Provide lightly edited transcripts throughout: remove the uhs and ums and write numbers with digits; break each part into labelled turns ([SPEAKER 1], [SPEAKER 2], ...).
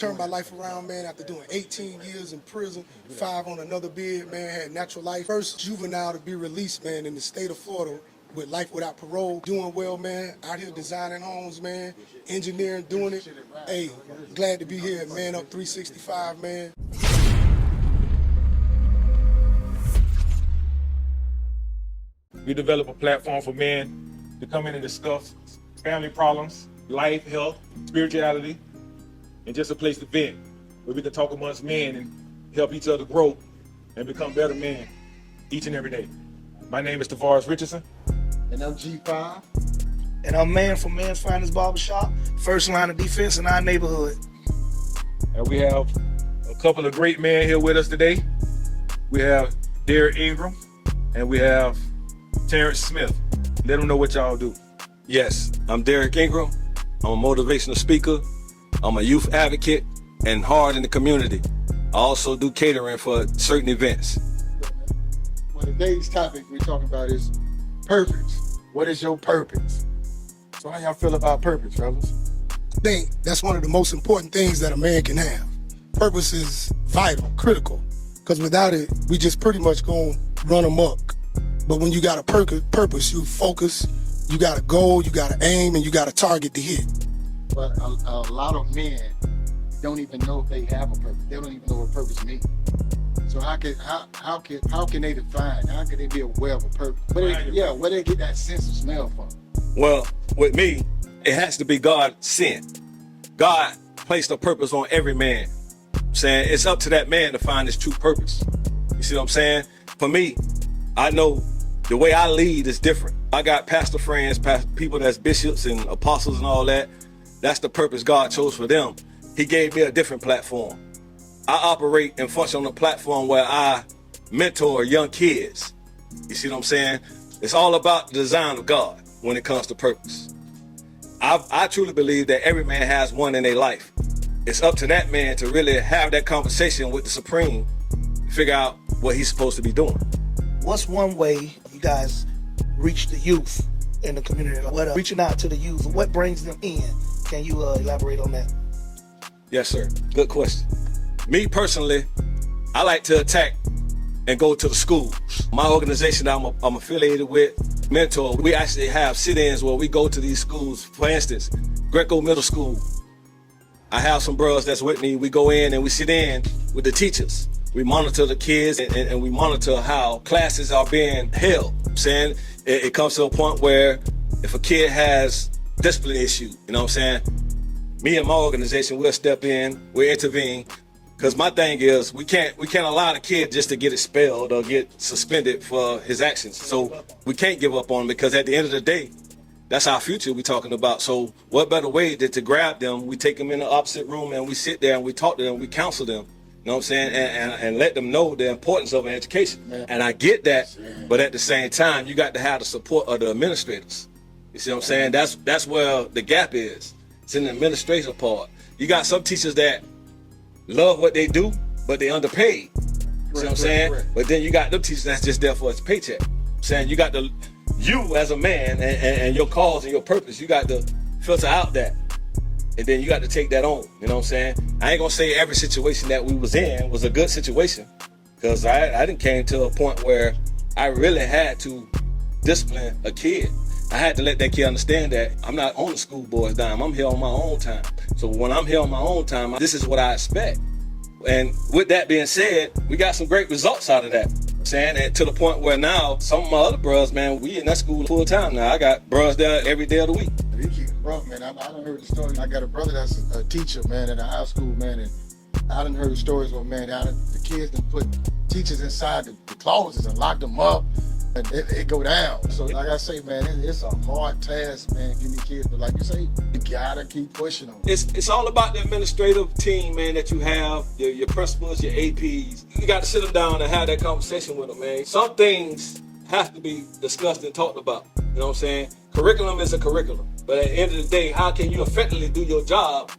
[SPEAKER 1] Turned my life around, man, after doing 18 years in prison, 5 on another bid, man, had natural life. First juvenile to be released, man, in the state of Florida with life without parole. Doing well, man, out here designing homes, man, engineering, doing it. Hey, glad to be here, man, up 365, man.
[SPEAKER 2] We develop a platform for men to come in and discuss family problems, life, health, spirituality, and just a place to vent where we can talk amongst men and help each other grow and become better men each and every day. My name is Tavares Richardson.
[SPEAKER 3] And I'm G5.
[SPEAKER 4] And I'm Man from Man's Finest Barbershop, first line of defense in our neighborhood.
[SPEAKER 2] And we have a couple of great men here with us today. We have Derek Ingram and we have Terrence Smith. Let them know what y'all do.
[SPEAKER 5] Yes, I'm Derek Ingram. I'm a motivational speaker. I'm a youth advocate and hard in the community. I also do catering for certain events.
[SPEAKER 3] Well, today's topic we're talking about is purpose. What is your purpose? So how y'all feel about purpose, fellas?
[SPEAKER 1] I think that's one of the most important things that a man can have. Purpose is vital, critical, because without it, we just pretty much gonna run amok. But when you got a purpose, you focus, you got a goal, you got an aim, and you got a target to hit.
[SPEAKER 3] But a lot of men don't even know if they have a purpose. They don't even know what purpose means. So how can they define? How can they be aware of a purpose? Where they get that sense of smell from?
[SPEAKER 5] Well, with me, it has to be God sent. God placed a purpose on every man. I'm saying it's up to that man to find his true purpose. You see what I'm saying? For me, I know the way I lead is different. I got pastor friends, people that's bishops and apostles and all that. That's the purpose God chose for them. He gave me a different platform. I operate and function on a platform where I mentor young kids. You see what I'm saying? It's all about the design of God when it comes to purpose. I truly believe that every man has one in their life. It's up to that man to really have that conversation with the Supreme, figure out what he's supposed to be doing.
[SPEAKER 4] What's one way you guys reach the youth in the community? Reaching out to the youth, what brings them in? Can you elaborate on that?
[SPEAKER 5] Yes, sir. Good question. Me personally, I like to attack and go to the schools. My organization that I'm affiliated with, Mentor, we actually have sit-ins where we go to these schools. For instance, Greco Middle School. I have some bros that's with me. We go in and we sit in with the teachers. We monitor the kids and we monitor how classes are being held. I'm saying it comes to a point where if a kid has discipline issue, you know what I'm saying? Me and my organization, we'll step in, we'll intervene. Because my thing is, we can't allow the kid just to get expelled or get suspended for his actions. So we can't give up on him because at the end of the day, that's our future we're talking about. So what better way than to grab them? We take them in the opposite room and we sit there and we talk to them, we counsel them. You know what I'm saying? And let them know the importance of an education. And I get that, but at the same time, you got to have the support of the administrators. You see what I'm saying? That's where the gap is. It's in the administration part. You got some teachers that love what they do, but they underpaid. You see what I'm saying? Right. But then you got them teachers that's just there for his paycheck. I'm saying you got you as a man and your cause and your purpose, you got to filter out that. And then you got to take that on. You know what I'm saying? I ain't gonna say every situation that we was in was a good situation, because I didn't came to a point where I really had to discipline a kid. I had to let that kid understand that I'm not on the school board's dime. I'm here on my own time. So when I'm here on my own time, this is what I expect. And with that being said, we got some great results out of that. I'm saying, and to the point where now some of my other bros, man, we in that school full time now. I got bros there every day of the week.
[SPEAKER 3] You keep it rough, man. I done heard the story. I got a brother that's a teacher, man, at a high school, man, and I done heard stories where, man, the kids done put teachers inside the closets and locked them up. And it go down. So like I say, man, it's a hard task, man, getting the kids. But like you say, you gotta keep pushing them.
[SPEAKER 5] It's all about the administrative team, man, that you have, your principals, your APs. You got to sit them down and have that conversation with them, man. Some things have to be discussed and talked about. You know what I'm saying? Curriculum is a curriculum. But at the end of the day, how can you effectively do your job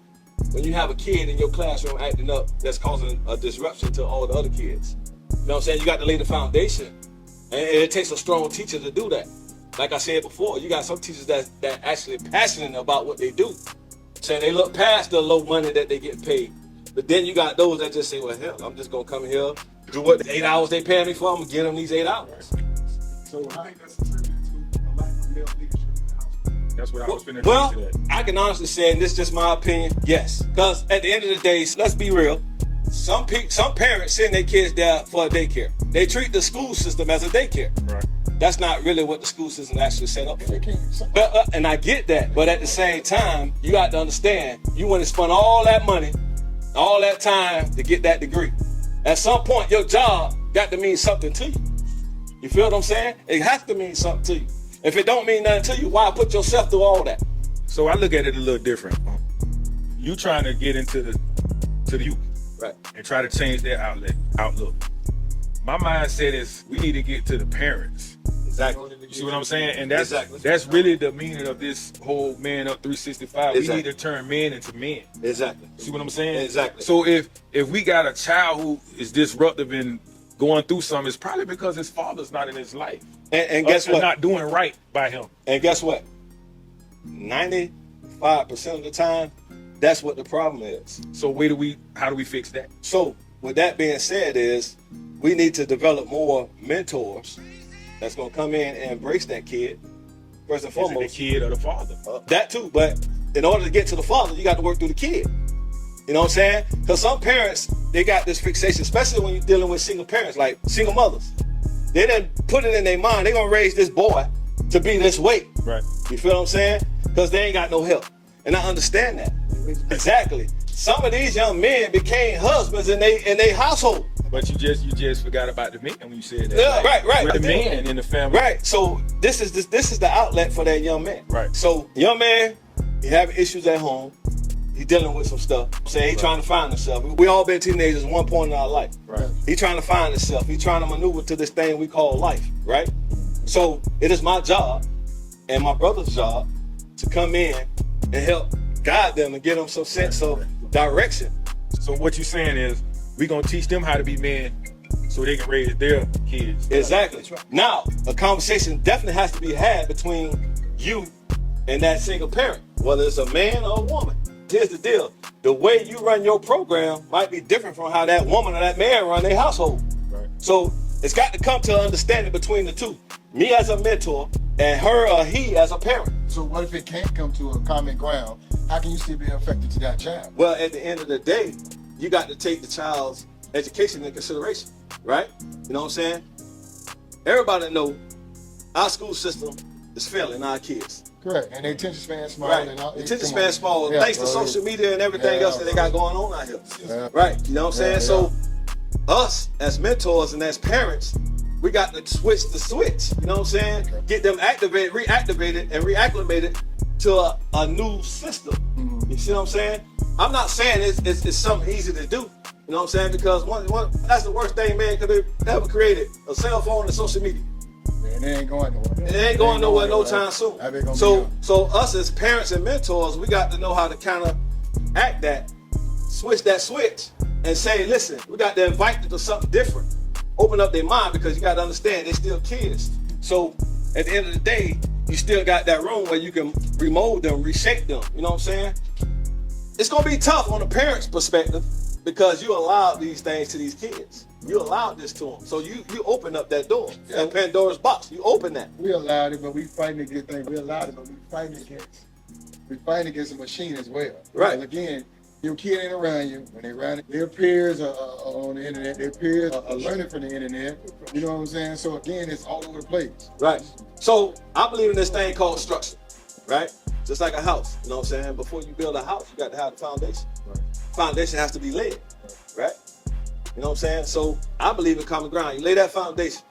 [SPEAKER 5] when you have a kid in your classroom acting up that's causing a disruption to all the other kids? You know what I'm saying? You got to lay the foundation. And it takes a strong teacher to do that. Like I said before, you got some teachers that actually passionate about what they do. Saying they look past the low money that they get paid. But then you got those that just say, well, hell, I'm just gonna come here, do what the 8 hours they pay me for, I'm gonna get them these 8 hours.
[SPEAKER 1] So I think that's attributed to a lack of male leadership in the house.
[SPEAKER 2] That's what I was finna
[SPEAKER 5] Well,
[SPEAKER 2] say to that.
[SPEAKER 5] I can honestly say, and this is just my opinion, yes. Because at the end of the day, let's be real, some parents send their kids there for a daycare. They treat the school system as a daycare.
[SPEAKER 2] Right.
[SPEAKER 5] That's not really what the school system actually set up for.
[SPEAKER 3] They can't.
[SPEAKER 5] But, and I get that, but at the same time, you got to understand, you want to spend all that money, all that time to get that degree. At some point, your job got to mean something to you. You feel what I'm saying? It has to mean something to you. If it don't mean nothing to you, why put yourself through all that?
[SPEAKER 2] So I look at it a little different. You trying to get into the youth,
[SPEAKER 5] Right.
[SPEAKER 2] and try to change their outlook. My mindset is we need to get to the parents.
[SPEAKER 5] Exactly.
[SPEAKER 2] You see what I'm saying? And that's
[SPEAKER 5] Exactly.
[SPEAKER 2] that's really the meaning of this whole Man Up 365.
[SPEAKER 5] Exactly.
[SPEAKER 2] We need to turn men into men.
[SPEAKER 5] Exactly.
[SPEAKER 2] See what I'm saying?
[SPEAKER 5] Exactly.
[SPEAKER 2] So if we got a child who is disruptive and going through something, it's probably because his father's not in his life.
[SPEAKER 5] And guess
[SPEAKER 2] Or
[SPEAKER 5] what?
[SPEAKER 2] not doing right by him.
[SPEAKER 5] And guess what? 95% of the time, that's what the problem is.
[SPEAKER 2] So how do we fix that?
[SPEAKER 5] So with that being said is we need to develop more mentors that's going to come in and embrace that kid first and
[SPEAKER 2] Is it the
[SPEAKER 5] foremost.
[SPEAKER 2] kid or the father?
[SPEAKER 5] That too, but in order to get to the father, you got to work through the kid. You know what I'm saying? Because some parents, they got this fixation, especially when you're dealing with single parents, like single mothers. They done put it in their mind, they're going to raise this boy to be this way.
[SPEAKER 2] Right.
[SPEAKER 5] You feel what I'm saying? Because they ain't got no help. And I understand that. Exactly. Some of these young men became husbands in their household.
[SPEAKER 2] But you just forgot about the man when you said that.
[SPEAKER 5] Yeah, right.
[SPEAKER 2] With the man in the family.
[SPEAKER 5] Right. So this is the outlet for that young man.
[SPEAKER 2] Right.
[SPEAKER 5] So young man, he having issues at home. He dealing with some stuff. Say he trying to find himself. We all been teenagers at one point in our life.
[SPEAKER 2] Right.
[SPEAKER 5] He trying to find himself. He trying to maneuver to this thing we call life. Right. So it is my job and my brother's job to come in and help guide them and give them some sense of direction.
[SPEAKER 2] So what you saying is we gonna teach them how to be men so they can raise their kids.
[SPEAKER 5] Exactly. Now, a conversation definitely has to be had between you and that single parent, whether it's a man or a woman. Here's the deal. The way you run your program might be different from how that woman or that man run their household.
[SPEAKER 2] Right.
[SPEAKER 5] So it's got to come to an understanding between the two. Me as a mentor and her or he as a parent.
[SPEAKER 3] So what if it can't come to a common ground? How can you still be effective to that child?
[SPEAKER 5] Well, at the end of the day, you got to take the child's education into consideration, right? You know what I'm saying? Everybody know our school system is failing our kids.
[SPEAKER 3] Correct. And their attention span small.
[SPEAKER 5] Right.
[SPEAKER 3] And all,
[SPEAKER 5] Attention
[SPEAKER 3] come
[SPEAKER 5] span
[SPEAKER 3] on.
[SPEAKER 5] small,
[SPEAKER 3] Yeah,
[SPEAKER 5] thanks to
[SPEAKER 3] bro.
[SPEAKER 5] social media and everything
[SPEAKER 3] Yeah,
[SPEAKER 5] else that they got going on out here.
[SPEAKER 3] Yeah.
[SPEAKER 5] Right. You know what I'm saying?
[SPEAKER 3] Yeah,
[SPEAKER 5] So us as mentors and as parents, we got to switch the switch. You know what I'm saying?
[SPEAKER 3] Okay.
[SPEAKER 5] Get them activated, reactivated, and reacclimated to a new system.
[SPEAKER 3] Mm-hmm.
[SPEAKER 5] You see what I'm saying? I'm not saying it's something easy to do. You know what I'm saying? Because one that's the worst thing man could have ever created, a cell phone and social media.
[SPEAKER 3] And they ain't going nowhere.
[SPEAKER 5] It ain't going nowhere no time soon.
[SPEAKER 3] How they gonna
[SPEAKER 5] So
[SPEAKER 3] be
[SPEAKER 5] us as parents and mentors, we got to know how to kind of act that, switch that switch, and say, listen, we got to invite them to something different. Open up their mind, because you got to understand they're still kids. So at the end of the day, you still got that room where you can remold them, reshape them. You know what I'm saying? It's gonna be tough on the parents' perspective because you allowed these things to these kids. You allowed this to them. So you open up that door, that Pandora's box. You open that.
[SPEAKER 3] We allowed it, but we fighting against things. We allowed it, but we fighting against a machine as well.
[SPEAKER 5] Right.
[SPEAKER 3] Because again, your kid ain't around you. When they around, their peers are on the internet. Their peers are learning from the internet. You know what I'm saying? So again, it's all over the place.
[SPEAKER 5] Right. So I believe in this thing called structure, right? Just like a house. You know what I'm saying? Before you build a house, you got to have the foundation.
[SPEAKER 3] Right.
[SPEAKER 5] Foundation has to be laid, right? You know what I'm saying? So I believe in common ground. You lay that foundation.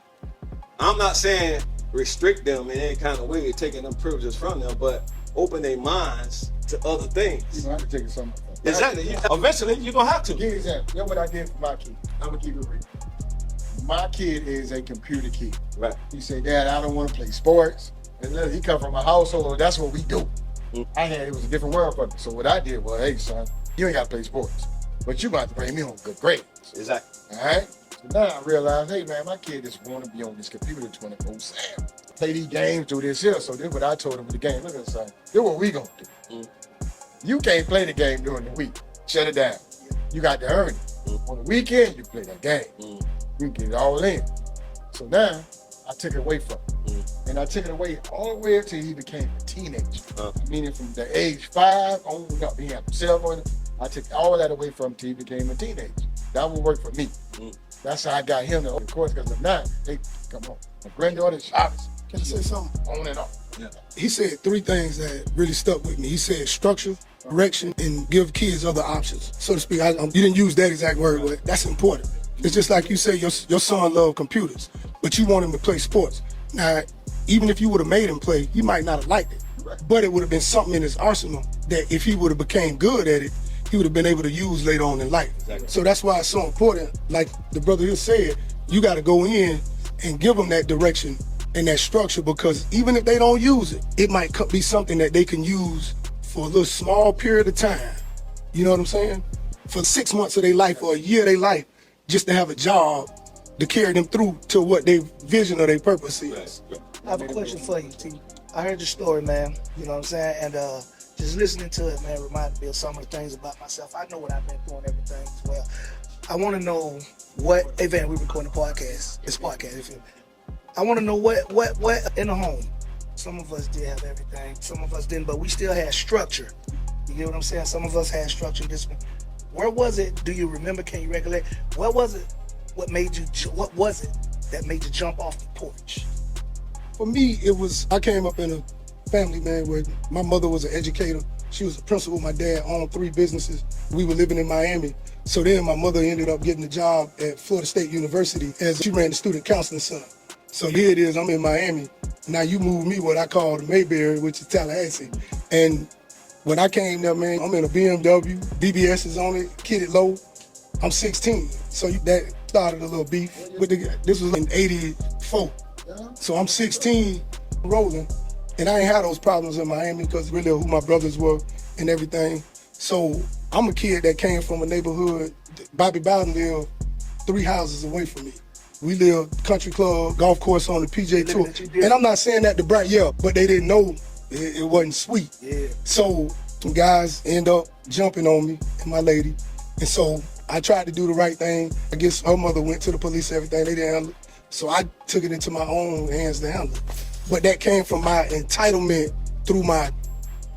[SPEAKER 5] I'm not saying restrict them in any kind of way, taking them privileges from them, but open their minds to other
[SPEAKER 3] You
[SPEAKER 5] things.
[SPEAKER 3] know, I have to take it somewhere.
[SPEAKER 5] Exactly. Eventually, you're going to have to.
[SPEAKER 3] Give you an example. You know what I did for my kid? I'm gonna keep it real. My kid is a computer kid.
[SPEAKER 5] Right.
[SPEAKER 3] He said, Dad, I don't want to play sports. And look, he come from a household, that's what we do. It was a different world for me. So what I did was, hey son, you ain't gotta play sports, but you got to bring me home good grades.
[SPEAKER 5] Exactly.
[SPEAKER 3] All right? So now I realized, hey man, my kid just want to be on this computer 24/7. Play these games through this here. So this is what I told him with the game. Look at this, son. This is what we gonna do. You can't play the game during the week. Shut it down. you got to earn it. On the weekend, you play that game. You get it all in. So now, I took it away from him. And I took it away all the way until he became a teenager. Meaning from the age 5 on up, he had a cell phone. I took all that away from him until he became a teenager. That would work for me. That's how I got him to, of course, because if not, they come on. My granddaughter's shops.
[SPEAKER 1] Can I say something?
[SPEAKER 3] On and off.
[SPEAKER 1] He said 3 things that really stuck with me. He said structure, direction, and give kids other options, so to speak. You didn't use that exact word, but that's important. It's just like you say, your son loved computers, but you want him to play sports. Now, even if you would have made him play, he might not have liked it, but it would have been something in his arsenal that if he would have became good at it, he would have been able to use later on in life. Exactly. So that's why it's so important. Like the brother here said, you got to go in and give them that direction and that structure, because even if they don't use it, it might be something that they can use for a little small period of time. You know what I'm saying? For 6 months of their life or a year of their life, just to have a job to carry them through to what their vision or their purpose is.
[SPEAKER 4] I have a question for you, T. I heard your story, man. You know what I'm saying? And just listening to it, man, reminded me of some of the things about myself. I know what I've been through and everything as well. I want to know what event we recording a podcast. This podcast, you feel me? I want to know what in the home. Some of us did have everything. Some of us didn't, but we still had structure. You get what I'm saying? Some of us had structure. Where was it? Do you remember? Can you recollect? What was it? What was it that made you jump off the porch?
[SPEAKER 1] For me, I came up in a family, man, where my mother was an educator. She was a principal. My dad owned 3 businesses. We were living in Miami. So then my mother ended up getting a job at Florida State University as she ran the student counseling center. So here it is, I'm in Miami. Now you moved me what I call the Mayberry, which is Tallahassee. And when I came there, man, I'm in a BMW, BBS is on it, kitted low. I'm 16. So that started a little beef. This was in 84. So I'm 16, rolling. And I ain't had those problems in Miami because really who my brothers were and everything. So I'm a kid that came from a neighborhood, Bobby Bowden lived 3 houses away from me. We lived country club, golf course on the PJ Tour. And I'm not saying that to brag, but they didn't know it wasn't sweet. Yeah. So some guys end up jumping on me and my lady. And so I tried to do the right thing. I guess her mother went to the police, everything, they didn't handle it. So I took it into my own hands to handle it. But that came from my entitlement through my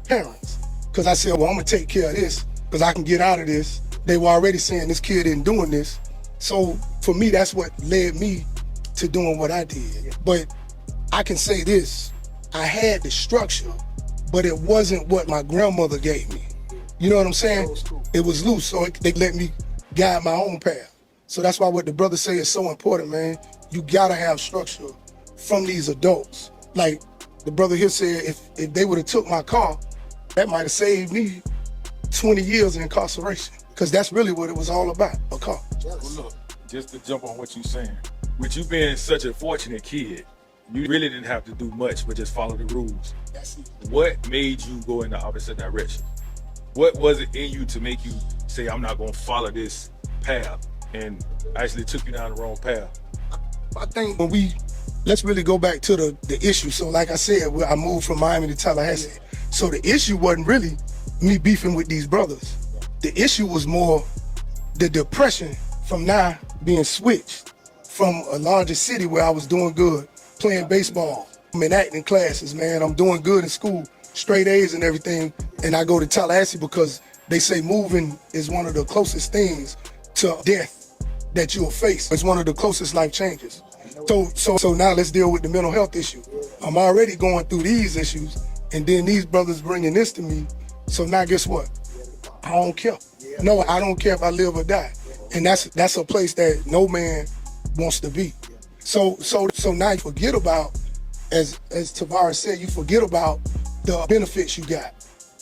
[SPEAKER 1] parents. Because I said, well, I'm gonna take care of this because I can get out of this. They were already saying this kid isn't doing this. So for me, that's what led me to doing what I did. But I can say this, I had the structure, but it wasn't what my grandmother gave me. You know what I'm saying? It was loose, so they let me guide my own path. So that's why what the brothers say is so important, man. You gotta have structure from these adults. Like the brother here said, if they would have took my car, that might have saved me 20 years in incarceration. Because that's really what it was all about, a car.
[SPEAKER 2] Well, look, just to jump on what you're saying, with you being such a fortunate kid, you really didn't have to do much but just follow the rules.
[SPEAKER 1] That's it.
[SPEAKER 2] What made you go in the opposite direction? What was it in you to make you say, I'm not gonna follow this path, and actually took you down the wrong path?
[SPEAKER 1] I think let's really go back to the issue. So like I said, I moved from Miami to Tallahassee. So the issue wasn't really me beefing with these brothers. The issue was more the depression from now being switched from a larger city where I was doing good, playing baseball. I'm in acting classes, man. I'm doing good in school, straight A's and everything. And I go to Tallahassee because they say moving is one of the closest things to death that you'll face. It's one of the closest life changes. So now let's deal with the mental health issue. I'm already going through these issues, and then these brothers bringing this to me. So now guess what? I don't care. No, I don't care if I live or die. And that's a place that no man wants to be. So now you forget about, as Tavares said, you forget about the benefits you got.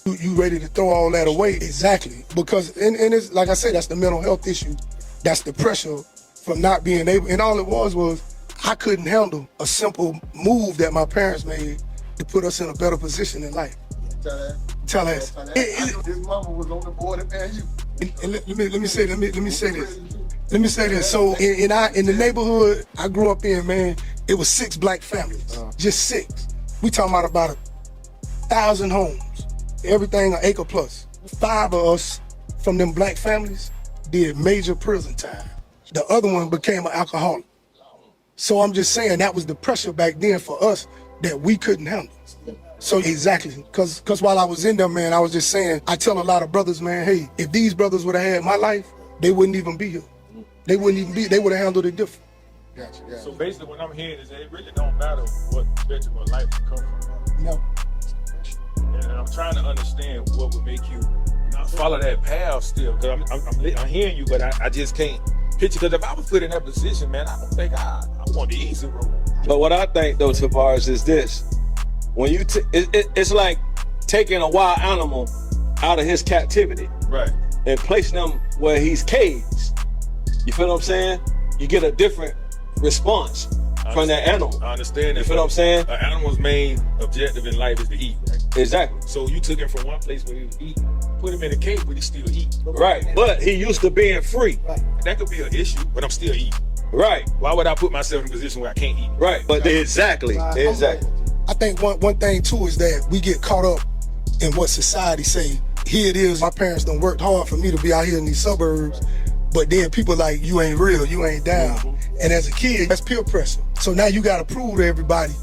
[SPEAKER 1] You ready to throw all that away? Exactly. Because, and it's, like I said, that's the mental health issue. That's the pressure from not being able, and all it was I couldn't handle a simple move that my parents made to put us in a better position in life. Tell us.
[SPEAKER 3] His mama was on the board and man,
[SPEAKER 1] Let me say this. So in the neighborhood I grew up in, man, it was 6 black families, just 6. We talking about 1,000 homes, everything an acre plus. 5 of us from them black families did major prison time. The other one became an alcoholic. So I'm just saying that was the pressure back then for us that we couldn't handle. So exactly, because while I was in there, man, I was just saying, I tell a lot of brothers, man, hey, if these brothers would have had my life, they wouldn't even be here. They wouldn't even be, they would have handled it different.
[SPEAKER 3] Gotcha, yeah.
[SPEAKER 2] So basically what I'm hearing is that it really don't matter what spectrum of life you come from.
[SPEAKER 1] No.
[SPEAKER 2] And I'm trying to understand what would make you not follow that path still. Because I'm hearing you, but I just can't picture. Because if I was put in that position, man, I don't think I want the easy road.
[SPEAKER 5] But what I think though, Tavares, is this: when you it's like taking a wild animal out of his captivity,
[SPEAKER 2] Right.
[SPEAKER 5] and placing him where he's caged. You feel what I'm saying? You get a different response from that animal.
[SPEAKER 2] I understand that.
[SPEAKER 5] You feel what I'm saying?
[SPEAKER 2] An animal's main objective in life is to eat, right?
[SPEAKER 5] Exactly.
[SPEAKER 2] So you took him from one place where he was eating, put him in a cage, but he still eat.
[SPEAKER 5] Right. But he used to being free.
[SPEAKER 2] That could be an issue, but I'm still eating.
[SPEAKER 5] Right.
[SPEAKER 2] Why would I put myself in a position where I can't eat?
[SPEAKER 5] Right. But exactly. Exactly.
[SPEAKER 1] I think one thing too is that we get caught up in what society say. Here it is, my parents done worked hard for me to be out here in these suburbs, but then people like, you ain't real, you ain't down. And as a kid, that's peer pressure. So now you gotta prove to everybody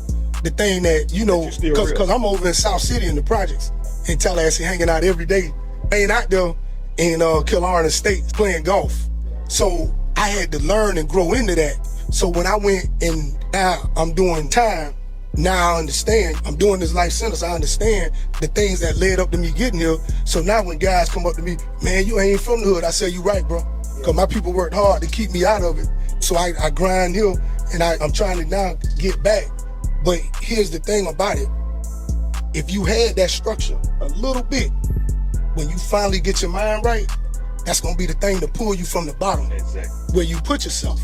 [SPEAKER 1] the thing that, you know, cause I'm over in South City in the projects, in Tallahassee, hanging out every day. I ain't out there in Killarney Estates playing golf. So I had to learn and grow into that. So when I went and now I'm doing time, now I understand. I'm doing this life sentence. I understand the things that led up to me getting here. So now when guys come up to me, man, you ain't from the hood. I say, you right, bro. Because my people worked hard to keep me out of it. So I grind here, and I'm trying to now get back. But here's the thing about it. If you had that structure a little bit, when you finally get your mind right, that's going to be the thing to pull you from the bottom.
[SPEAKER 5] Exactly.
[SPEAKER 1] Where you put yourself,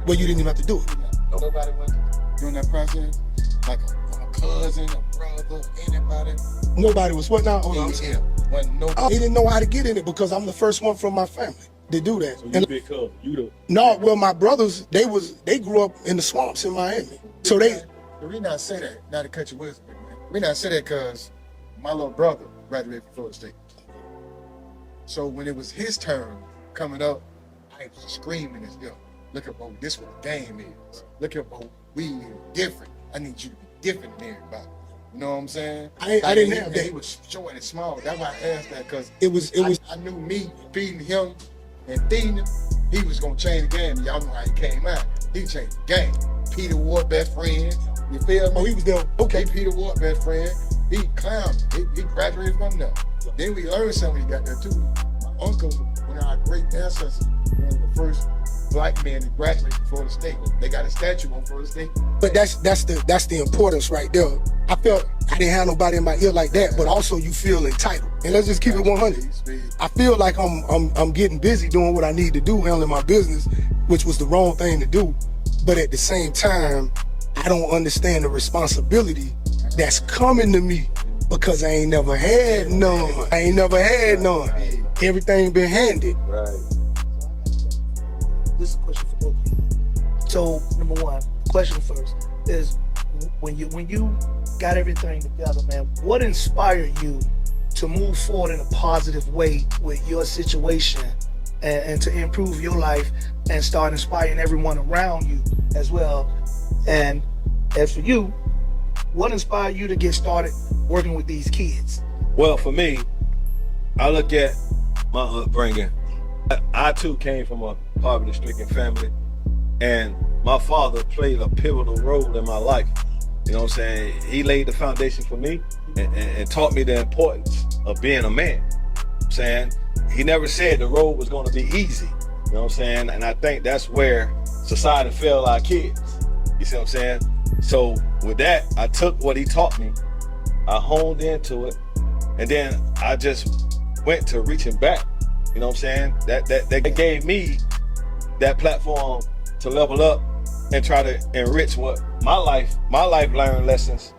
[SPEAKER 1] where you didn't even have to do it.
[SPEAKER 3] Nobody went during that process, like a cousin, a brother, anybody.
[SPEAKER 1] Nobody was what now? Hold on.
[SPEAKER 3] Yeah, wasn't nobody.
[SPEAKER 1] They didn't know how to get in it because I'm the first one from my family to do that.
[SPEAKER 2] So you big cousin, you the...
[SPEAKER 1] No, well, my brothers, they grew up in the swamps in Miami. So
[SPEAKER 3] The reason I say that, not to cut your wisdom, man. The reason I say that because my little brother graduated from Florida State. So when it was his turn coming up, I was screaming as yo, look at bro, this what the game is. Look at bro, we different. I need you to be different than everybody. You know what I'm saying?
[SPEAKER 1] I didn't have that.
[SPEAKER 3] He was short and small. That's why I asked that, because
[SPEAKER 1] It was.
[SPEAKER 3] I knew me feeding him and feeding him, he was gonna change the game. Y'all know how he came out. He changed the game. Peter Ward, best friend. You feel me?
[SPEAKER 1] Oh, he was there. Okay.
[SPEAKER 3] Peter Ward, best friend. He clowned. He graduated from there. Then we learned something. He got there too. My uncle, one of our great ancestors, one of the first black men to graduate from Florida State. They got a statue on Florida State.
[SPEAKER 1] But that's the importance right there. I felt I didn't have nobody in my ear like that, but also you feel entitled. And let's just keep it 100. I feel like I'm getting busy doing what I need to do, handling my business, which was the wrong thing to do. But at the same time, I don't understand the responsibility that's coming to me because I ain't never had none. Everything been handed.
[SPEAKER 5] Right.
[SPEAKER 4] This is a question for both of you. So, number one, question first is when you got everything together, man, what inspired you to move forward in a positive way with your situation and to improve your life and start inspiring everyone around you as well? And as for you, what inspired you to get started working with these kids?
[SPEAKER 5] Well, for me, I look at my upbringing. I too came from a poverty-stricken family, and my father played a pivotal role in my life. You know what I'm saying? He laid the foundation for me and taught me the importance of being a man. You know what I'm saying? He never said the road was going to be easy. You know what I'm saying? And I think that's where society failed our kids. You see what I'm saying? So with that, I took what he taught me, I honed into it, and then I just went to reaching back. You know what I'm saying? That gave me that platform to level up and try to enrich what my life learned lessons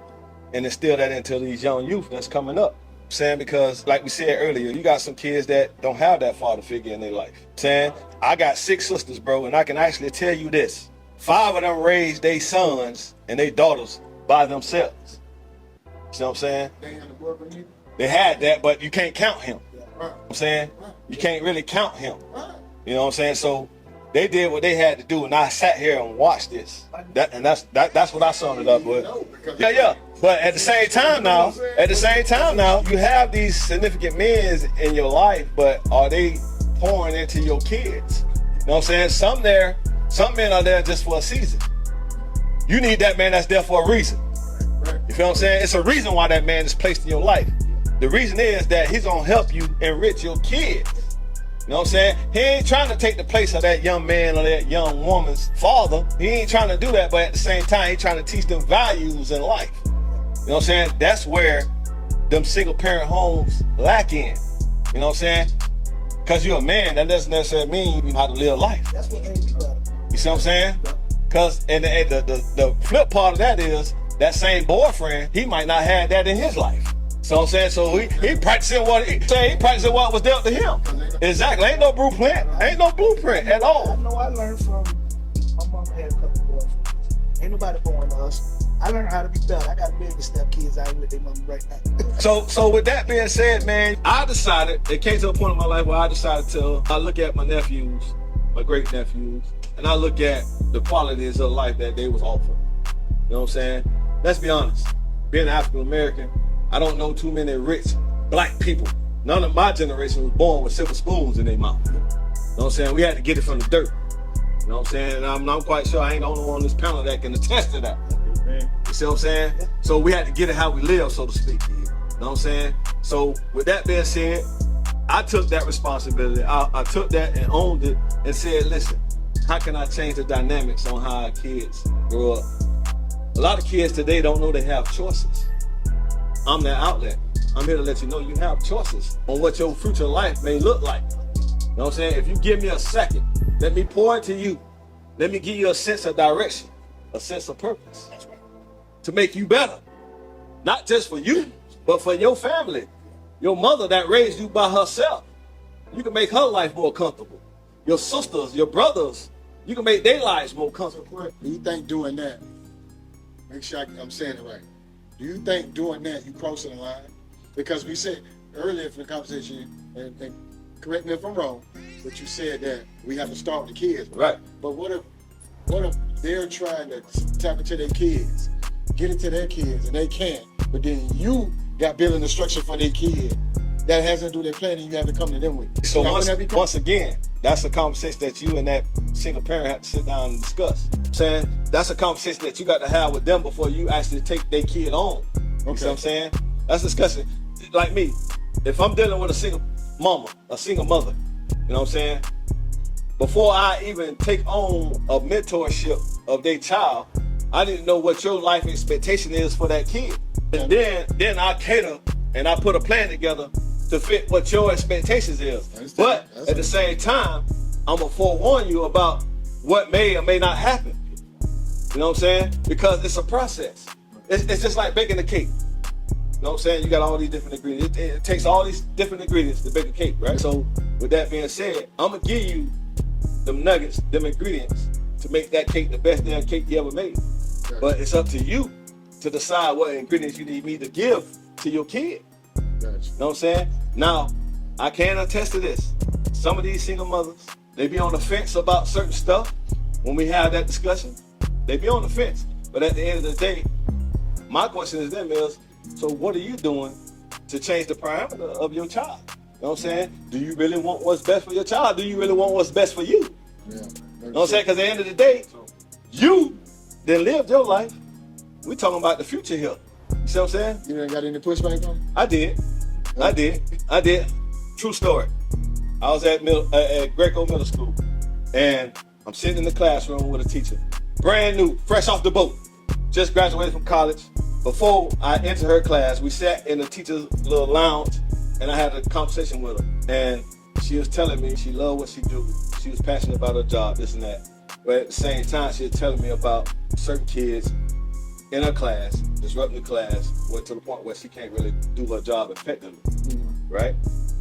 [SPEAKER 5] and instill that into these young youth that's coming up. I'm saying, because like we said earlier, you got some kids that don't have that father figure in their life. I'm saying, I got 6 sisters, bro, and I can actually tell you this. 5 of them raised their sons and their daughters by themselves. You know what I'm saying? They had that, but you can't count him. You know what I'm saying? You can't really count him. You know what I'm saying? So they did what they had to do, and I sat here and watched this. That's what I summed it up with. Yeah. But at the same time now, you have these significant men in your life, but are they pouring into your kids? You know what I'm saying? Some men are there just for a season. You need that man that's there for a reason. You feel what I'm saying? It's a reason why that man is placed in your life. The reason is that he's gonna help you enrich your kids. You know what I'm saying? He ain't trying to take the place of that young man or that young woman's father. He ain't trying to do that, but at the same time, he's trying to teach them values in life. You know what I'm saying? That's where them single parent homes lack in. You know what I'm saying? Because you're a man, that doesn't necessarily mean you know how to live life.
[SPEAKER 4] That's what made me better.
[SPEAKER 5] You see what I'm saying? Because and the flip part of that is that same boyfriend, he might not have that in his life. So I'm saying, so he practicing what was dealt to him. Exactly. Ain't no blueprint. At all.
[SPEAKER 4] I know I learned from my mom had a couple boyfriends. Ain't nobody born to us. I learned how to be better. I got baby step kids out with their mom right now.
[SPEAKER 5] So with that being said, man, I decided, it came to a point in my life where I decided I look at my nephews, my great nephews, and I look at the qualities of life that they was offered. You know what I'm saying? Let's be honest. Being African American, I don't know too many rich black people. None of my generation was born with silver spoons in their mouth. You know what I'm saying? We had to get it from the dirt. You know what I'm saying? And I'm not quite sure I ain't the only one on this panel that can attest to that. You see what I'm saying? So we had to get it how we live, so to speak. You know what I'm saying? So with that being said, I took that responsibility. I took that and owned it and said, listen, how can I change the dynamics on how our kids grow up? A lot of kids today don't know they have choices. I'm that outlet. I'm here to let you know you have choices on what your future life may look like. You know what I'm saying? If you give me a second, let me pour into you. Let me give you a sense of direction, a sense of purpose to make you better. Not just for you, but for your family. Your mother that raised you by herself. You can make her life more comfortable. Your sisters, your brothers, you can make their lives more comfortable.
[SPEAKER 3] Do you think doing that, make sure I'm saying it right, do you think doing that you crossing the line? Because we said earlier in the conversation, and correct me if I'm wrong, but you said that we have to start with the kids.
[SPEAKER 5] Right.
[SPEAKER 3] But what if they're trying to tap into their kids, get into their kids, and they can't, but then you got building the structure for their kid that has to do their planning, you have to come to them with.
[SPEAKER 5] So once again, that's a conversation that you and that single parent have to sit down and discuss. I'm saying that's a conversation that you got to have with them before you actually take their kid on. You see what I'm saying? That's a discussion. Like me, if I'm dealing with a single mama, a single mother, you know what I'm saying? Before I even take on a mentorship of their child, I didn't know what your life expectation is for that kid. And then I cater and I put a plan together to fit what your expectations is. But at the same time, I'm gonna forewarn you about what may or may not happen. You know what I'm saying? Because it's a process. It's just like baking a cake. You know what I'm saying? You got all these different ingredients. It takes all these different ingredients to bake a cake, right? So with that being said, I'm gonna give you them nuggets, them ingredients to make that cake the best damn cake you ever made. But it's up to you to decide what ingredients you need me to give to your kid. You know what I'm saying? Now, I can attest to this. Some of these single mothers, they be on the fence about certain stuff. When we have that discussion, they be on the fence. But at the end of the day, my question is them is, so what are you doing to change the parameter of your child? You know what I'm saying? Do you really want what's best for your child? Do you really want what's best for you? You know what I'm saying? Because at the end of the day, you then lived your life. We talking about the future here. You see what I'm saying?
[SPEAKER 3] You ain't got any pushback on it?
[SPEAKER 5] I did. True story. I was at Greco Middle School, and I'm sitting in the classroom with a teacher. Brand new, fresh off the boat. Just graduated from college. Before I entered her class, we sat in the teacher's little lounge, and I had a conversation with her. And she was telling me she loved what she do. She was passionate about her job, this and that. But at the same time, she was telling me about certain kids in her class, disrupting the class, went to the point where she can't really do her job effectively, right?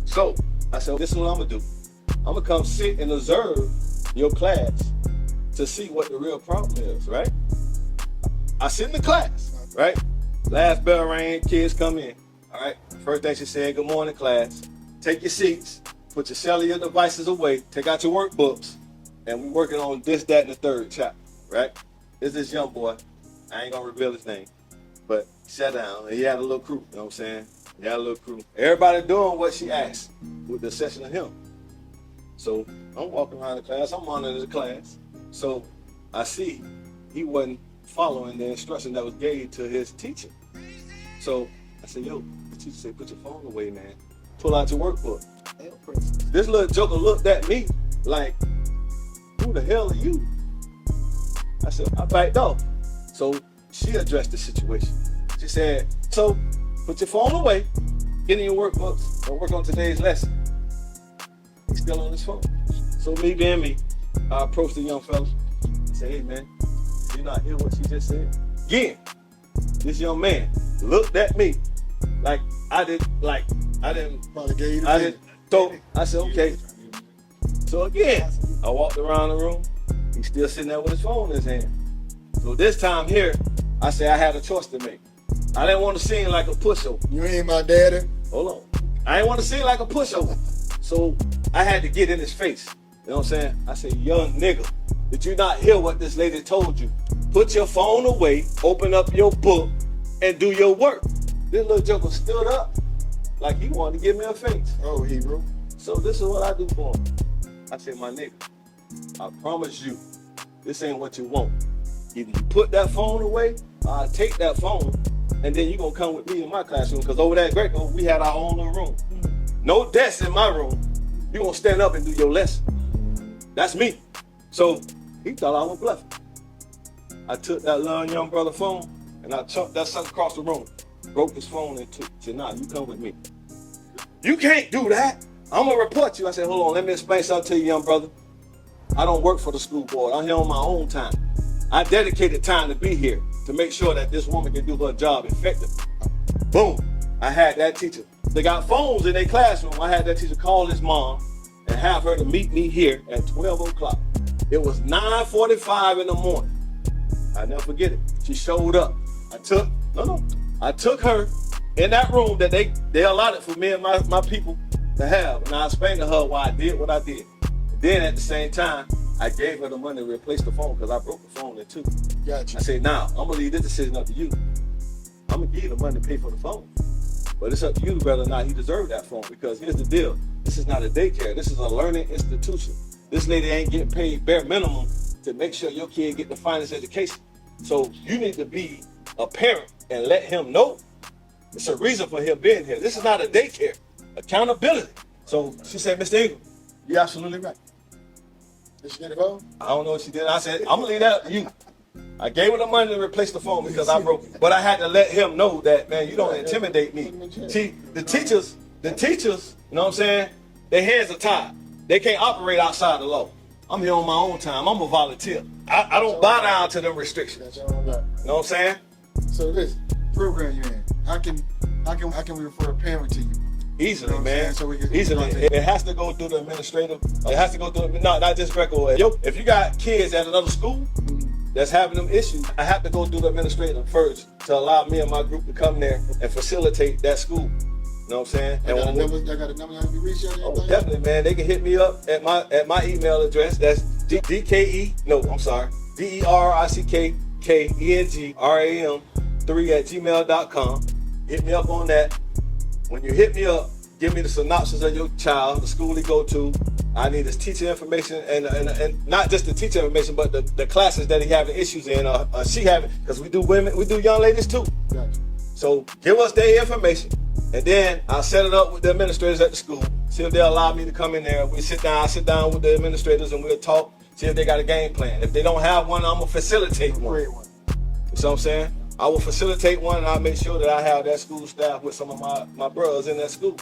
[SPEAKER 5] So I said, this is what I'm gonna do. I'm gonna come sit and observe your class to see what the real problem is, right? I sit in the class, right? Last bell rang, kids come in, all right? First thing she said, good morning, class. Take your seats. put your cellular devices away, take out your workbooks, and we're working on this, that, and the third chapter, right? It's this young boy. I ain't gonna reveal his name, but he sat down and he had a little crew, you know what I'm saying? He had a little crew. Everybody doing what she asked, with the exception of him. So I'm walking around the class, I'm monitoring the class. So I see he wasn't following the instruction that was gave to his teacher. So I said, yo, the teacher said, put your phone away, man. Pull out your workbook. This little joker looked at me like, who the hell are you? I said, I backed off. So she addressed the situation. She said, so put your phone away, get in your workbooks, and work on today's lesson. He's still on his phone. So me being me, I approached the young fella and said, hey man, did you not hear what she just said? Again, this young man looked at me like I didn't.
[SPEAKER 3] Probably gave you the
[SPEAKER 5] I didn't. So I said, okay. So again, I walked around the room. He's still sitting there with his phone in his hand. So this time here, I said I had a choice to make. I didn't want to seem like a pushover.
[SPEAKER 3] You ain't my daddy.
[SPEAKER 5] Hold on. I didn't want to seem like a pushover. So I had to get in his face. You know what I'm saying? I said, young nigga, did you not hear what this lady told you? Put your phone away, open up your book, and do your work. This little joker stood up like he wanted to give me a face.
[SPEAKER 3] Oh, Hebrew.
[SPEAKER 5] So this is what I do for him. I said, my nigga, I promise you, this ain't what you want. Either you put that phone away, or I take that phone, and then you gonna come with me in my classroom, because over there at Greco, we had our own little room. No desk in my room. You gonna stand up and do your lesson. That's me. So he thought I was bluffing. I took that little young brother's phone, and I chucked that son across the room. Broke his phone and said, nah, you come with me. You can't do that. I'm gonna report you. I said, hold on, let me explain something to you, young brother. I don't work for the school board. I'm here on my own time. I dedicated time to be here to make sure that this woman can do her job effectively. Boom. I had that teacher. They got phones in their classroom. I had that teacher call his mom and have her to meet me here at 12 o'clock. It was 9:45 in the morning. I never forget it. She showed up. I took her in that room that they allotted for me and my people to have. And I explained to her why I did what I did. And then at the same time, I gave her the money to replace the phone because I broke the phone in two.
[SPEAKER 3] Gotcha.
[SPEAKER 5] I said, now, I'm gonna leave this decision up to you. I'm gonna give you the money to pay for the phone. But it's up to you whether or not he deserved that phone, because here's the deal. This is not a daycare. This is a learning institution. This lady ain't getting paid bare minimum to make sure your kid get the finest education. So you need to be a parent and let him know it's a reason for him being here. This is not a daycare. Accountability. So she said, Mr. Ingram, you're absolutely right.
[SPEAKER 3] Did she get the phone?
[SPEAKER 5] I don't know what she did. I said, I'm gonna leave that up to you. I gave her the money to replace the phone because I broke it. But I had to let him know that, man, you don't intimidate me. See, the teachers, you know what I'm saying? Their hands are tied. They can't operate outside the law. I'm here on my own time. I'm a volunteer. I don't bow down to them restrictions.
[SPEAKER 3] That's all I got.
[SPEAKER 5] You know what I'm saying?
[SPEAKER 3] So this program you're in, how can we refer a parent to you?
[SPEAKER 5] Easily,
[SPEAKER 3] You know what I'm
[SPEAKER 5] man.
[SPEAKER 3] saying? So we can-
[SPEAKER 5] Easily. It has to go through the administrative. It has to go through, no, not just Greco. If you got kids at another school that's having them issues, I have to go through the administrative first to allow me and my group to come there and facilitate that school. You know what I'm saying?
[SPEAKER 3] I got a number y'all can reach out.
[SPEAKER 5] Oh, definitely, man. They can hit me up at my email address. That's DerickKengram3@gmail.com. Hit me up on that. When you hit me up, give me the synopsis of your child, the school he go to. I need his teacher information and not just the teacher information, but the classes that he having issues in, she having, because we do young ladies too.
[SPEAKER 3] Gotcha.
[SPEAKER 5] So give us their information, and then I'll set it up with the administrators at the school. See if they'll allow me to come in there. I sit down with the administrators and we'll talk. See if they got a game plan. If they don't have one, I'm gonna facilitate one.
[SPEAKER 3] Great one.
[SPEAKER 5] You see what I'm saying? I will facilitate one, and I'll make sure that I have that school staff with some of my brothers in that school.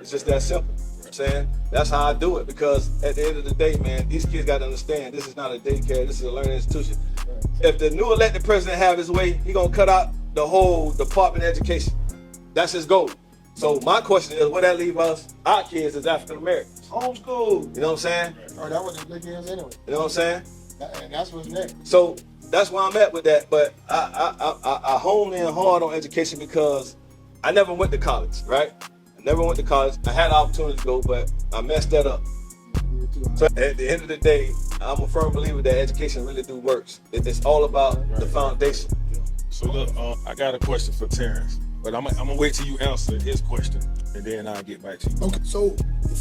[SPEAKER 5] It's just that simple. You know what I'm saying? That's how I do it, because at the end of the day, man, these kids got to understand this is not a daycare, this is a learning institution. If the new elected president have his way, he gonna cut out the whole Department of Education. That's his goal. So my question is, what that leave us, our kids as African Americans? Homeschool. You know what I'm saying?
[SPEAKER 3] Oh, that wasn't big hands anyway.
[SPEAKER 5] You know what I'm saying?
[SPEAKER 3] And that's what's next.
[SPEAKER 5] So that's where I'm at with that. But I hone in hard on education because I never went to college, right? I Never went to college. I had the opportunity to go, but I messed that up. So at the end of the day, I'm a firm believer that education really do works. It's all about the foundation.
[SPEAKER 2] So look, I got a question for Terrence, but I'm gonna wait till you answer his question, and then I'll get back to you.
[SPEAKER 1] Okay, so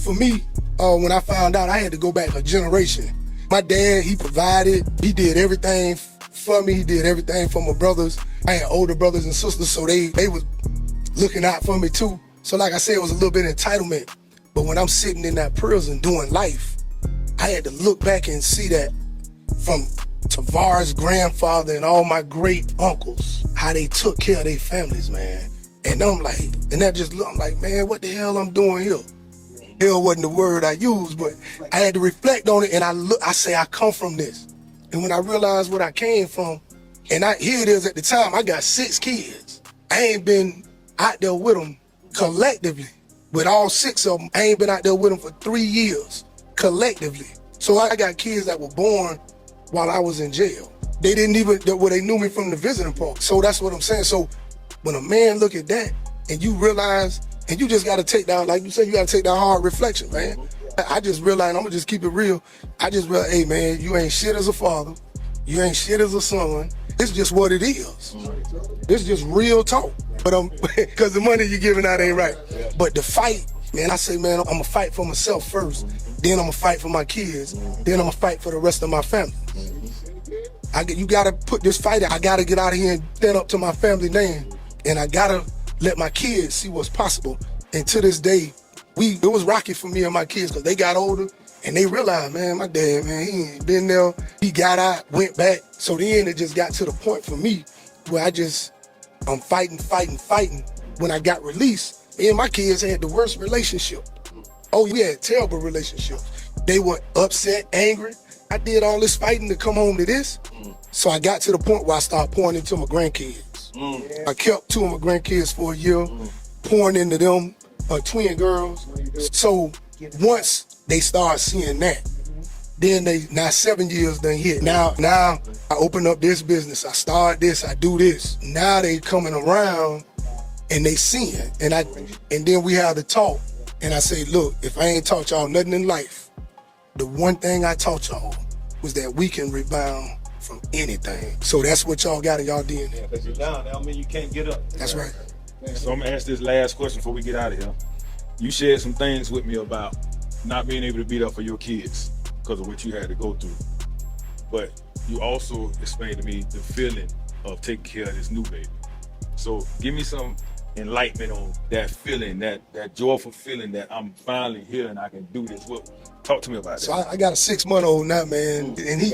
[SPEAKER 1] for me, when I found out, I had to go back a generation. My dad, he provided, he did everything for me, he did everything for my brothers. I had older brothers and sisters, so they was looking out for me too. So like I said, it was a little bit of entitlement. But when I'm sitting in that prison doing life, I had to look back and see that from Tavar's grandfather and all my great uncles, how they took care of their families, man. And I'm like, I'm like, man, what the hell I'm doing here? Hell wasn't the word I used, but I had to reflect on it, and I say I come from this. And when I realized what I came from, and here it is at the time, I got 6 kids. I ain't been out there with them collectively. With all 6 of them, I ain't been out there with them for 3 years collectively. So I got kids that were born while I was in jail. They didn't even, they knew me from the visiting park. So that's what I'm saying. So when a man look at that and you realize, and you just gotta take down, like you said, you gotta take that hard reflection, man. I just realized, I'm gonna just keep it real. I just realized, hey man, you ain't shit as a father. You ain't shit as a son. It's just what it is. It's just real talk. But cause the money you're giving out ain't right. But the fight, man, I say, man, I'm gonna fight for myself first. Then I'm gonna fight for my kids. Then I'm gonna fight for the rest of my family. You gotta put this fight out. I gotta get out of here and stand up to my family name. And I gotta let my kids see what's possible. And to this day, it was rocky for me and my kids because they got older and they realized, man, my dad, man, he ain't been there. He got out, went back. So then it just got to the point for me where I'm fighting. When I got released, me and my kids had the worst relationship. Oh, we had terrible relationships. They were upset, angry. I did all this fighting to come home to this. So I got to the point where I started pouring into my grandkids. I kept 2 of my grandkids for a year, pouring into them, twin girls. So once they start seeing that, then now 7 years done hit. Now I open up this business, I start this, I do this. Now they coming around and they seeing, and then we have the talk. And I say, look, if I ain't taught y'all nothing in life, the one thing I taught y'all was that we can rebound from anything. So that's what y'all got in y'all DNA.
[SPEAKER 5] Yeah, because you're down, that don't mean you can't get up.
[SPEAKER 1] That's right.
[SPEAKER 2] So I'm gonna ask this last question before we get out of here. You shared some things with me about not being able to be there for your kids because of what you had to go through. But you also explained to me the feeling of taking care of this new baby. So give me some enlightenment on that feeling, that joyful feeling that I'm finally here and I can do this. Talk to me about that.
[SPEAKER 1] So I got a 6-month-old now, man, and he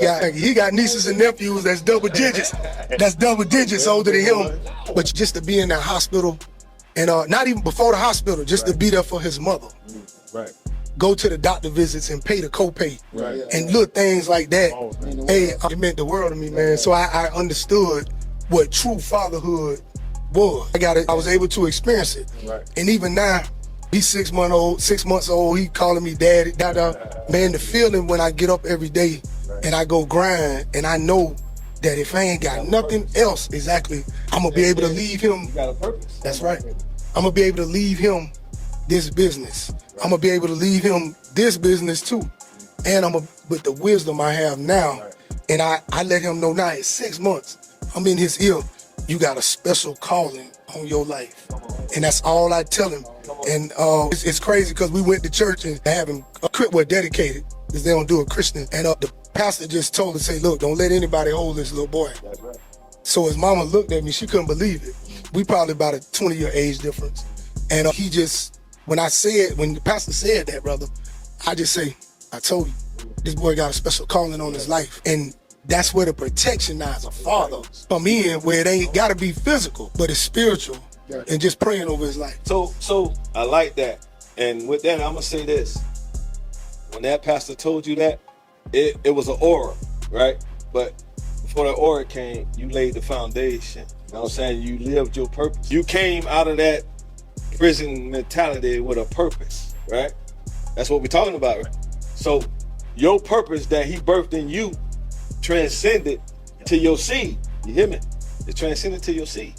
[SPEAKER 1] got nieces and nephews that's double digits. That's double digits older than him. But just to be in that hospital, and not even before the hospital, just to be there for his mother.
[SPEAKER 2] Right.
[SPEAKER 1] Go to the doctor visits and pay the copay.
[SPEAKER 2] Right.
[SPEAKER 1] And little things like that. Hey, it meant the world to me, man. So I understood what true fatherhood was. I was able to experience it.
[SPEAKER 2] Right.
[SPEAKER 1] And even now, he's 6 months old, he calling me daddy, Man, the feeling when I get up every day and I go grind, and I know that if I ain't got nothing else, exactly, I'm gonna be able to leave him.
[SPEAKER 5] You got a purpose.
[SPEAKER 1] That's right. I'm gonna be able to leave him this business. I'm gonna be able to leave him this business too. And with the wisdom I have now, and I let him know now at 6 months, I'm in his ear, you got a special calling on your life. And that's all I tell him. And it's crazy because we went to church and have him dedicated, because they don't do a Christian. And the pastor just told us, say, look, don't let anybody hold this little boy.
[SPEAKER 5] That's right.
[SPEAKER 1] So his mama looked at me, she couldn't believe it. We probably about a 20-year age difference. And when the pastor said that, brother, I just say, I told you, this boy got a special calling on his life. And that's where the protection now as a father come in, where it ain't gotta be physical, but it's spiritual, and just praying over his life.
[SPEAKER 5] So I like that. And with that, I'm gonna say this. When that pastor told you that, it was an aura, right? But before the aura came, you laid the foundation. You know what I'm saying? You lived your purpose. You came out of that prison mentality with a purpose, right? That's what we're talking about, right? So your purpose that he birthed in you transcended to your seed. You hear me? It transcended to your seed.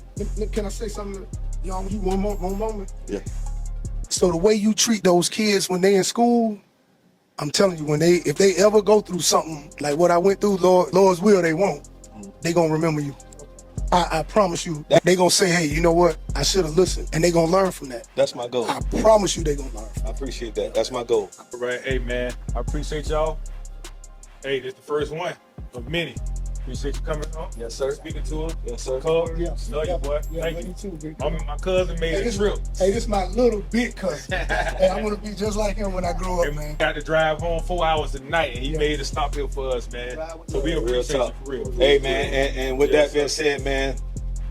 [SPEAKER 1] Can I say something to y'all? One moment?
[SPEAKER 5] Yeah.
[SPEAKER 1] So the way you treat those kids when they in school, I'm telling you, if they ever go through something like what I went through, Lord's will, they won't. They gonna remember you. I promise you, they gonna say, hey, you know what? I should have listened, and they gonna learn from that.
[SPEAKER 5] That's my goal.
[SPEAKER 1] I promise you, they gonna learn.
[SPEAKER 5] I appreciate that. That's my goal.
[SPEAKER 2] All right, hey man, I appreciate y'all. Hey, this the first one of many. Appreciate you coming on.
[SPEAKER 5] Yes, sir.
[SPEAKER 2] Speaking to us.
[SPEAKER 5] Yes, sir.
[SPEAKER 2] Cub,
[SPEAKER 1] Yeah.
[SPEAKER 2] love you, boy.
[SPEAKER 1] Yeah,
[SPEAKER 2] Thank
[SPEAKER 1] love
[SPEAKER 2] you.
[SPEAKER 1] you too, big
[SPEAKER 2] My cousin made a trip.
[SPEAKER 1] Hey, this my little big cousin. Hey, I want to be just like him when I grow up,
[SPEAKER 2] And
[SPEAKER 1] man.
[SPEAKER 2] got to drive home 4 hours a night, and he made a stop here for us, man. So we appreciate you for real.
[SPEAKER 5] Hey, man, and with
[SPEAKER 2] Yes,
[SPEAKER 5] that being
[SPEAKER 2] sir.
[SPEAKER 5] said, man,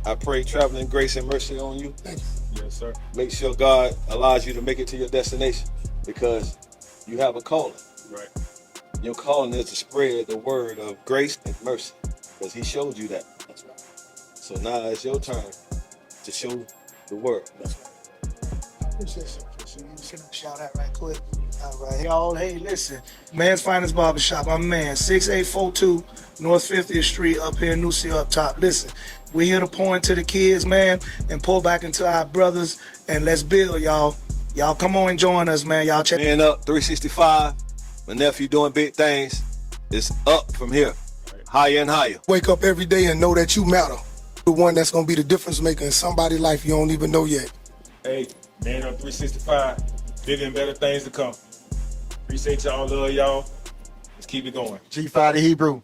[SPEAKER 5] I pray traveling grace and mercy on you.
[SPEAKER 1] Thanks.
[SPEAKER 2] Yes, sir.
[SPEAKER 5] Make sure God allows you to make it to your destination because you have a calling.
[SPEAKER 2] Right.
[SPEAKER 5] Your calling is to spread the word of grace and mercy because he showed you that.
[SPEAKER 1] That's right.
[SPEAKER 5] So now it's your turn to show the world.
[SPEAKER 1] I appreciate you.
[SPEAKER 4] Shout out right quick. All right, y'all. Hey, listen, Man's Finest Barbershop. I'm man, 6842 North 50th Street up here in Nucia up top. Listen, we here to pour into the kids, man, and pour back into our brothers, and let's build, y'all. Y'all come on and join us, man. Y'all check.
[SPEAKER 5] Man up 365. My nephew doing big things. It's up from here, higher and higher.
[SPEAKER 1] Wake up every day and know that you matter. The one that's gonna be the difference maker in somebody's life you don't even know yet.
[SPEAKER 2] Hey, man on 365. Bigger and better things to come. Appreciate y'all, love y'all. Let's keep it going.
[SPEAKER 3] G5 the Hebrew.